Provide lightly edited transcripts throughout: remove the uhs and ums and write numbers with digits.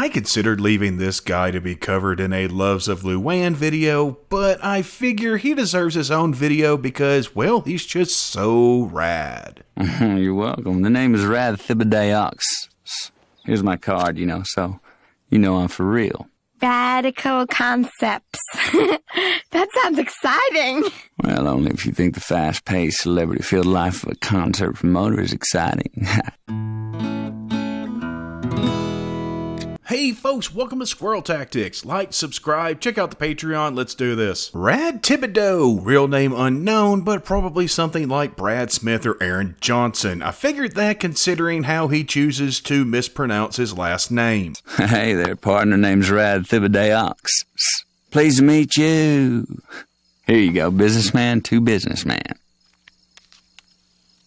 I considered leaving this guy to be covered in a Loves of Luann video, but I figure he deserves his own video because, well, he's just so rad. You're welcome. The name is Rad Thibodeaux. Here's my card, so you know I'm for real. Radical concepts. That sounds exciting. Well, only if you think the fast-paced, celebrity-filled life of a concert promoter is exciting. Hey folks, welcome to Squirrel Tactics. Like, subscribe, check out the Patreon, let's do this. Rad Thibodeaux, real name unknown, but probably something like Brad Smith or Aaron Johnson. I figured that considering how he chooses to mispronounce his last name. Hey there, partner, name's Rad Thibodeaux. Pleased to meet you. Here you go, businessman to businessman.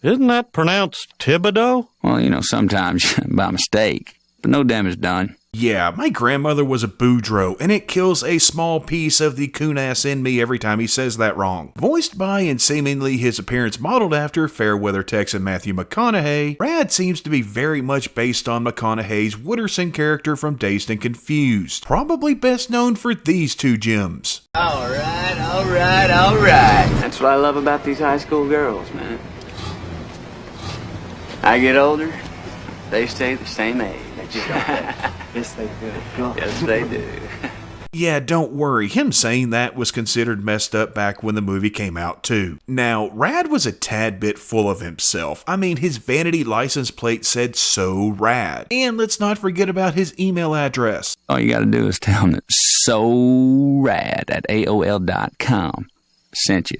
Isn't that pronounced Thibodeaux? Well, sometimes by mistake, but no damage done. Yeah, my grandmother was a Boudreaux, and it kills a small piece of the coon-ass in me every time he says that wrong. Voiced by and seemingly his appearance modeled after Fairweather Texan Matthew McConaughey, Rad seems to be very much based on McConaughey's Wooderson character from Dazed and Confused. Probably best known for these two gems. Alright. That's what I love about these high school girls, man. I get older, they stay the same age. Yes, they do. Yes, they do. Yeah, don't worry, him saying that was considered messed up back when the movie came out too. Now, Rad was a tad bit full of himself. I mean, his vanity license plate said "So Rad." And let's not forget about his email address. All you gotta do is tell him that SoRad@AOL.com sent you.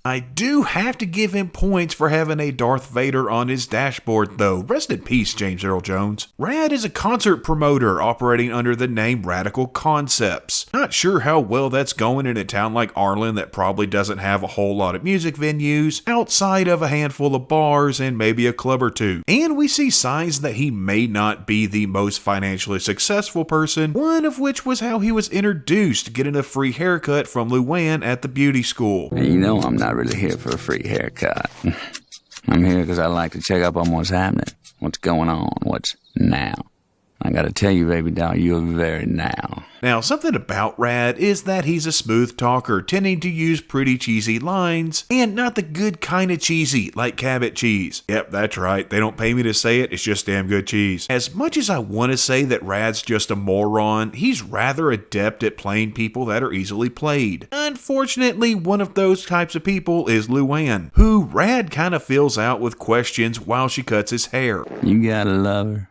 I do have to give him points for having a Darth Vader on his dashboard though. Rest in peace, James Earl Jones. Rad is a concert promoter operating under the name Radical Concepts. Not sure how well that's going in a town like Arlen that probably doesn't have a whole lot of music venues outside of a handful of bars and maybe a club or two. And we see signs that he may not be the most financially successful person, one of which was how he was introduced getting a free haircut from Luann at the beauty school. And I'm not really here for a free haircut. I'm here because I like to check up on what's happening, what's going on, what's now. I gotta tell you, baby doll, you're very now. Now, something about Rad is that he's a smooth talker, tending to use pretty cheesy lines, and not the good kind of cheesy, like Cabot cheese. Yep, that's right, they don't pay me to say it, it's just damn good cheese. As much as I want to say that Rad's just a moron, he's rather adept at playing people that are easily played. Unfortunately, one of those types of people is Luann, who Rad kind of fills out with questions while she cuts his hair. You gotta love her.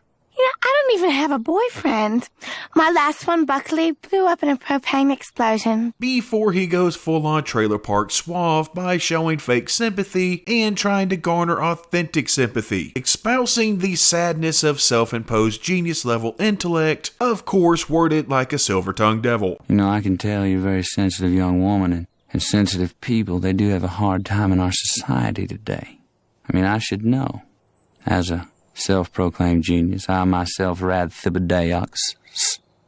I don't even have a boyfriend. My last one, Buckley, blew up in a propane explosion. Before he goes full-on trailer park suave by showing fake sympathy and trying to garner authentic sympathy, espousing the sadness of self-imposed genius-level intellect, of course worded like a silver-tongued devil. I can tell you're a very sensitive young woman, and sensitive people, they do have a hard time in our society today. I should know. As a self-proclaimed genius, I myself, Rad Thibodeaux,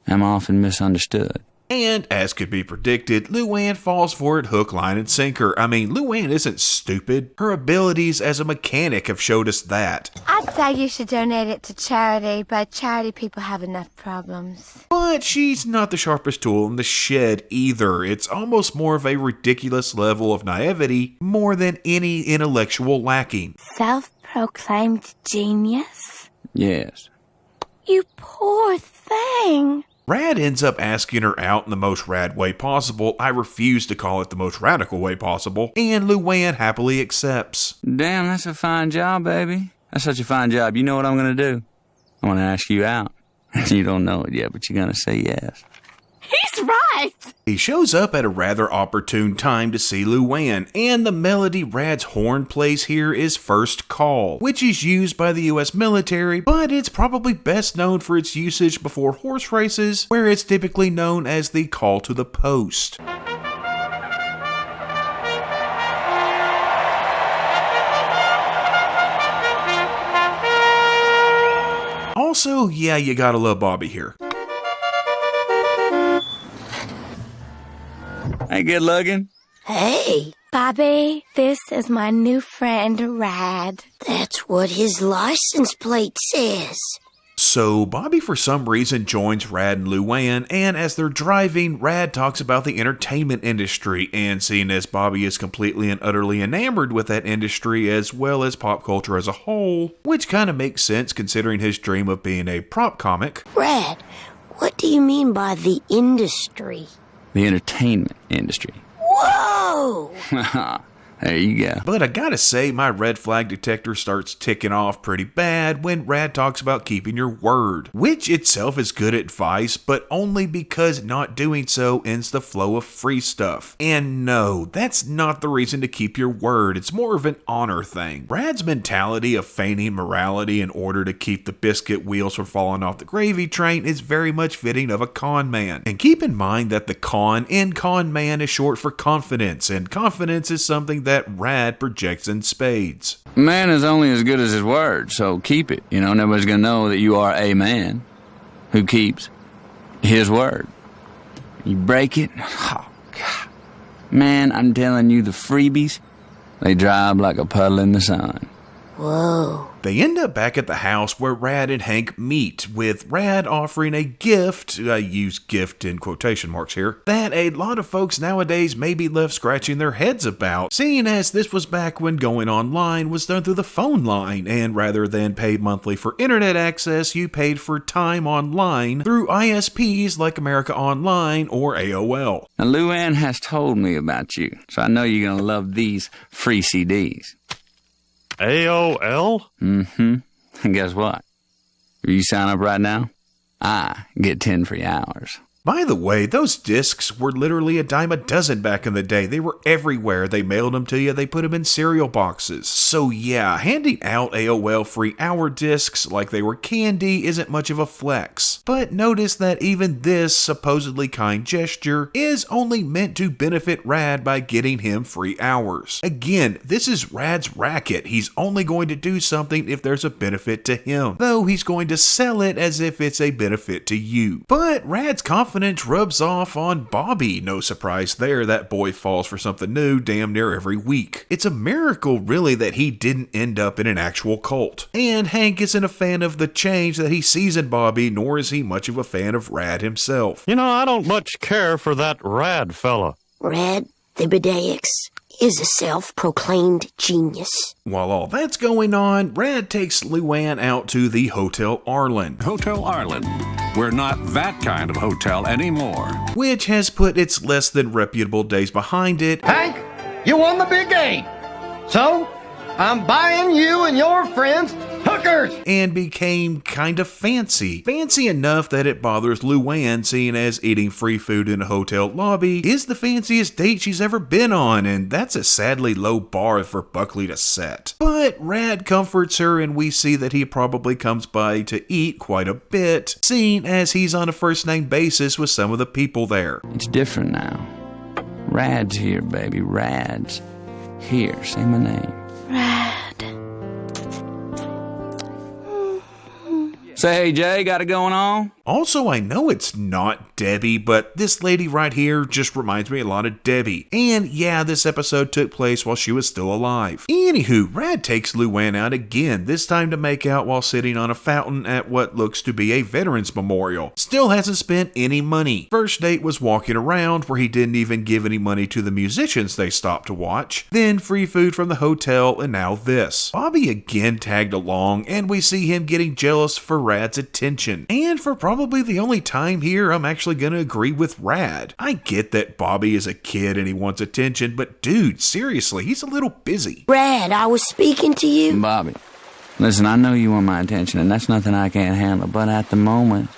am often misunderstood. And, as could be predicted, Luann falls for it hook, line, and sinker. Luann isn't stupid. Her abilities as a mechanic have showed us that. I'd say you should donate it to charity, but charity people have enough problems. But she's not the sharpest tool in the shed either. It's almost more of a ridiculous level of naivety, more than any intellectual lacking. Self-proclaimed genius? Yes. You poor thing. Rad ends up asking her out in the most rad way possible. I refuse to call it the most radical way possible. And Luann happily accepts. Damn, that's a fine job, baby. That's such a fine job. You know what I'm gonna do? I'm gonna ask you out. You don't know it yet, but you're gonna say yes. He's right. He shows up at a rather opportune time to see Luann, and the melody Rad's horn plays here is First Call, which is used by the US military, but it's probably best known for its usage before horse races, where it's typically known as the call to the post. Also, yeah, you gotta love Bobby here. Hey, good looking. Hey, Bobby, this is my new friend, Rad. That's what his license plate says. So Bobby for some reason joins Rad and Luann, and as they're driving, Rad talks about the entertainment industry, and seeing as Bobby is completely and utterly enamored with that industry as well as pop culture as a whole, which kind of makes sense considering his dream of being a prop comic. Rad, what do you mean by the industry? The entertainment industry. Whoa! There you go. But I gotta say, my red flag detector starts ticking off pretty bad when Rad talks about keeping your word, which itself is good advice, but only because not doing so ends the flow of free stuff. And no, that's not the reason to keep your word, it's more of an honor thing. Rad's mentality of feigning morality in order to keep the biscuit wheels from falling off the gravy train is very much fitting of a con man. And keep in mind that the con in con man is short for confidence, and confidence is something that Rad projects in spades. Man is only as good as his word, so keep it. Nobody's gonna know that you are a man who keeps his word. You break it, oh God. Man, I'm telling you, the freebies, they dry up like a puddle in the sun. Whoa. They end up back at the house where Rad and Hank meet, with Rad offering a gift, I use gift in quotation marks here, that a lot of folks nowadays may be left scratching their heads about, seeing as this was back when going online was done through the phone line, and rather than pay monthly for internet access, you paid for time online through ISPs like America Online or AOL. Now, Luann has told me about you, so I know you're gonna love these free CDs. AOL? Mm-hmm. And guess what? If you sign up right now, I get 10 free hours. By the way, those discs were literally a dime a dozen back in the day. They were everywhere. They mailed them to you. They put them in cereal boxes. So yeah, handing out AOL free hour discs like they were candy isn't much of a flex. But notice that even this supposedly kind gesture is only meant to benefit Rad by getting him free hours. Again, this is Rad's racket. He's only going to do something if there's a benefit to him, though he's going to sell it as if it's a benefit to you. But Rad's confidence rubs off on Bobby. No surprise there, that boy falls for something new damn near every week. It's a miracle really that he didn't end up in an actual cult. And Hank isn't a fan of the change that he sees in Bobby, nor is he much of a fan of Rad himself. I don't much care for that Rad fella. Rad Thibodeaux is a self-proclaimed genius. While all that's going on, Rad takes Luann out to the Hotel Arlen. Hotel Arlen. We're not that kind of hotel anymore. Which has put its less than reputable days behind it. Hank, you won the big game. So, I'm buying you and your friends hookers. And became kind of fancy. Fancy enough that it bothers Luann, seeing as eating free food in a hotel lobby is the fanciest date she's ever been on, and that's a sadly low bar for Buckley to set. But Rad comforts her, and we see that he probably comes by to eat quite a bit, seeing as he's on a first-name basis with some of the people there. It's different now. Rad's here, baby. Rad's here. Say my name. Rad. Say, hey, Jay, got it going on? Also, I know it's not Debbie, but this lady right here just reminds me a lot of Debbie. And yeah, this episode took place while she was still alive. Anywho, Rad takes Luann out again, this time to make out while sitting on a fountain at what looks to be a veterans memorial. Still hasn't spent any money. First date was walking around, where he didn't even give any money to the musicians they stopped to watch. Then free food from the hotel, and now this. Bobby again tagged along, and we see him getting jealous for Rad's attention. And for probably the only time here, I'm actually gonna agree with Rad. I get that Bobby is a kid and he wants attention, but dude, seriously, he's a little busy. Rad, I was speaking to you. Bobby, listen, I know you want my attention, and that's nothing I can't handle, but at the moment,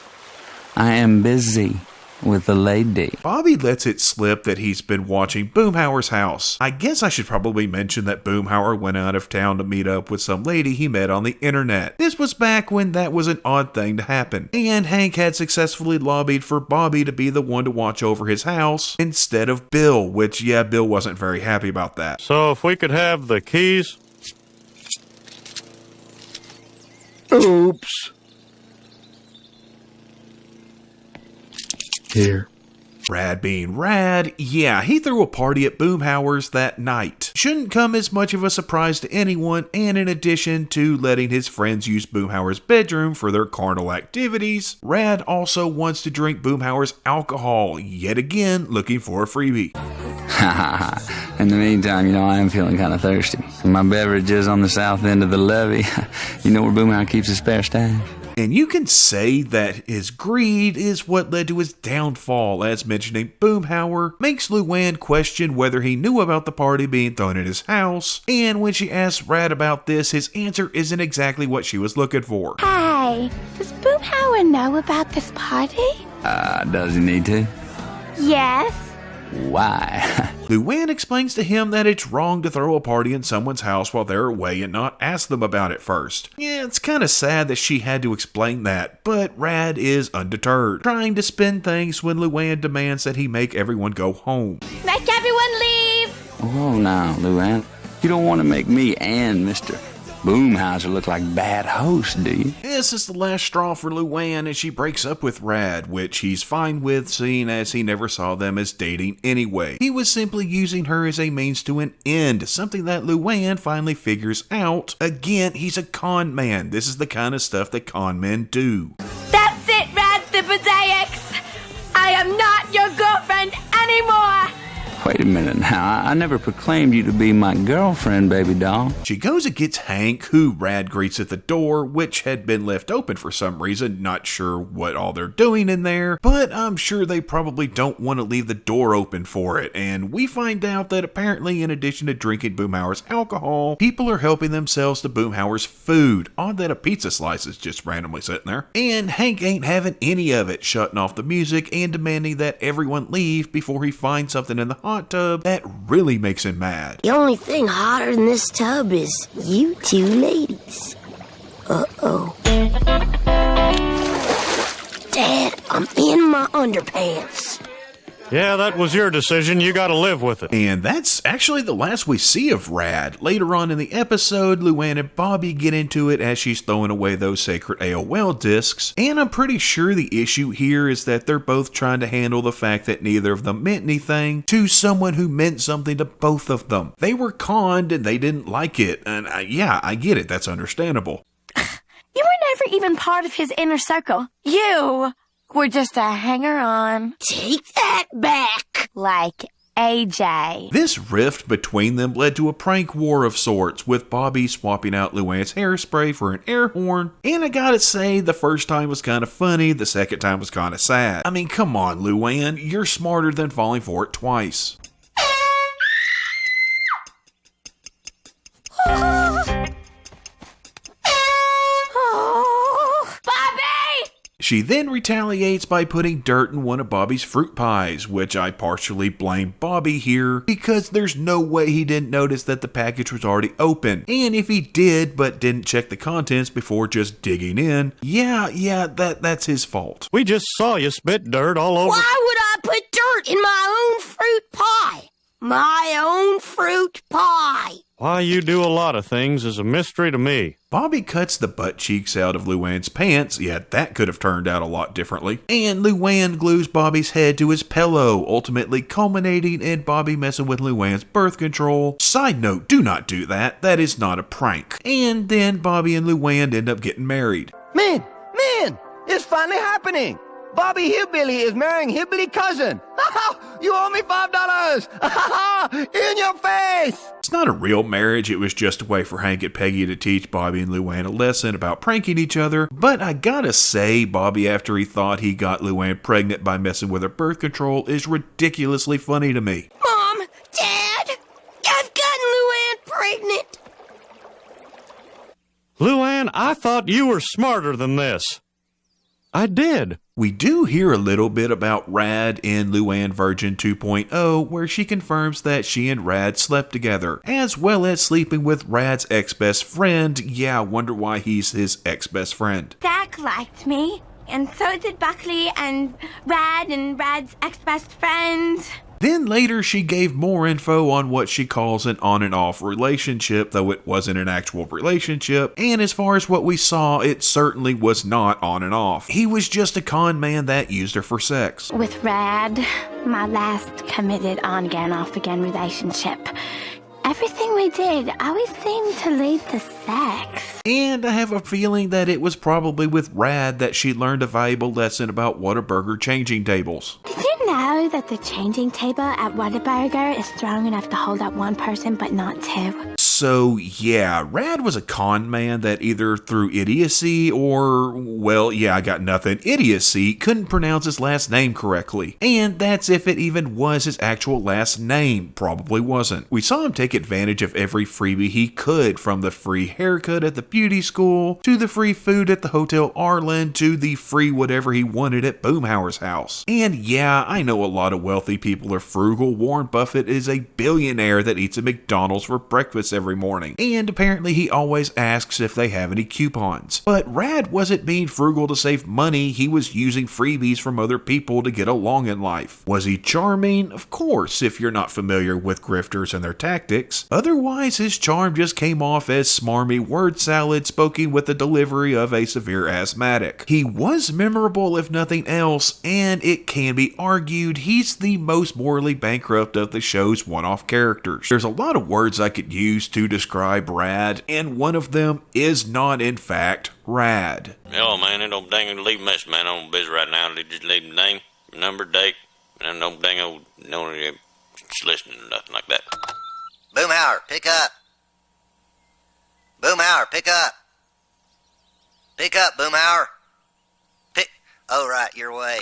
I am busy with the lady. Bobby lets it slip that he's been watching Boomhauer's house. I guess I should probably mention that Boomhauer went out of town to meet up with some lady he met on the internet. This was back when that was an odd thing to happen, and Hank had successfully lobbied for Bobby to be the one to watch over his house instead of Bill, which yeah, Bill wasn't very happy about that. So if we could have the keys? Oops. Here. Rad being Rad, yeah, he threw a party at Boomhauer's that night. Shouldn't come as much of a surprise to anyone, and in addition to letting his friends use Boomhauer's bedroom for their carnal activities, Rad also wants to drink Boomhauer's alcohol, yet again looking for a freebie. In the meantime, I am feeling kind of thirsty. My beverage is on the south end of the levee. You know where Boomhauer keeps his spare stash? And you can say that his greed is what led to his downfall, as mentioning Boomhauer makes Luann question whether he knew about the party being thrown at his house, and when she asks Rad about this, his answer isn't exactly what she was looking for. Hey, does Boomhauer know about this party? Does he need to? Yes. Why? Luann explains to him that it's wrong to throw a party in someone's house while they're away and not ask them about it first. Yeah, it's kind of sad that she had to explain that, but Rad is undeterred, trying to spin things when Luann demands that he make everyone go home. Make everyone leave! Oh, now, Luann. You don't want to make me and Mr. Boomhauer look like bad hosts, do you? This is the last straw for Luann, and she breaks up with Rad, which he's fine with, seeing as he never saw them as dating anyway. He was simply using her as a means to an end, something that Luann finally figures out. Again, he's a con man. This is the kind of stuff that con men do. That's it, Rad Thibodeaux! I am not your girlfriend anymore! Wait a minute now, I never proclaimed you to be my girlfriend, baby doll. She goes and gets Hank, who Rad greets at the door, which had been left open for some reason. Not sure what all they're doing in there, but I'm sure they probably don't want to leave the door open for it. And we find out that apparently, in addition to drinking Boomhauer's alcohol, people are helping themselves to Boomhauer's food. Odd that a pizza slice is just randomly sitting there. And Hank ain't having any of it, shutting off the music and demanding that everyone leave before he finds something in the hot tub that really makes him mad. The only thing hotter than this tub is you two ladies. Uh-oh. Dad, I'm in my underpants. Yeah, that was your decision. You gotta live with it. And that's actually the last we see of Rad. Later on in the episode, Luann and Bobby get into it as she's throwing away those sacred AOL discs, and I'm pretty sure the issue here is that they're both trying to handle the fact that neither of them meant anything to someone who meant something to both of them. They were conned and they didn't like it, and yeah, I get it, that's understandable. You were never even part of his inner circle. You were just a hanger-on. Take that back. Like AJ. This rift between them led to a prank war of sorts, with Bobby swapping out Luann's hairspray for an air horn, and I gotta say, the first time was kind of funny, the second time was kind of sad. I mean, come on, Luann, you're smarter than falling for it twice. She then retaliates by putting dirt in one of Bobby's fruit pies, which I partially blame Bobby here, because there's no way he didn't notice that the package was already open. And if he did, but didn't check the contents before just digging in, yeah, that's his fault. We just saw you spit dirt all over. Why would I put dirt in my own fruit pie? My own fruit pie. Why you do a lot of things is a mystery to me. Bobby cuts the butt cheeks out of Luann's pants, yet that could have turned out a lot differently. And Luann glues Bobby's head to his pillow, ultimately culminating in Bobby messing with Luann's birth control. Side note, do not do that. That is not a prank. And then Bobby and Luann end up getting married. Man, it's finally happening. Bobby Hillbilly is marrying Hillbilly cousin. You owe me $5. In your face. It's not a real marriage, it was just a way for Hank and Peggy to teach Bobby and Luann a lesson about pranking each other. But I gotta say, Bobby, after he thought he got Luann pregnant by messing with her birth control, is ridiculously funny to me. Mom, Dad, I've gotten Luann pregnant. Luann, I thought you were smarter than this. I did. We do hear a little bit about Rad in Luann Virgin 2.0, where she confirms that she and Rad slept together, as well as sleeping with Rad's ex-best friend. Yeah, I wonder why he's his ex-best friend. Zach liked me, and so did Buckley and Rad's ex-best friend. Then later she gave more info on what she calls an on and off relationship, though it wasn't an actual relationship, and as far as what we saw, it certainly was not on and off. He was just a con man that used her for sex. With Rad, my last committed on-again, off-again relationship, everything we did always seemed to lead to sex. And I have a feeling that it was probably with Rad that she learned a valuable lesson about Whataburger changing tables. Did you know that the changing table at Whataburger is strong enough to hold up one person but not two? So yeah, Rad was a con man that either through idiocy or, well, yeah, I got nothing, idiocy, couldn't pronounce his last name correctly. And that's if it even was his actual last name. Probably wasn't. We saw him take advantage of every freebie he could, from the free haircut at the beauty school, to the free food at the Hotel Arlen, to the free whatever he wanted at Boomhauer's house. And yeah, I know a lot of wealthy people are frugal. Warren Buffett is a billionaire that eats at McDonald's for breakfast every morning, and apparently he always asks if they have any coupons. But Rad wasn't being frugal to save money, he was using freebies from other people to get along in life. Was he charming? Of course, if you're not familiar with grifters and their tactics. Otherwise, his charm just came off as smarmy word salad spoken with the delivery of a severe asthmatic. He was memorable if nothing else, and it can be argued he's the most morally bankrupt of the show's one-off characters. There's a lot of words I could use to describe Rad, and one of them is not in fact Rad. Hello, man. It don't dang leave a message, man. I'm busy right now. They just leave the name, number, date, and don't dang old no listening or nothing like that. Boomhauer, pick up. Boomhauer, pick up. Pick up, Boomhauer. Oh, right, your way.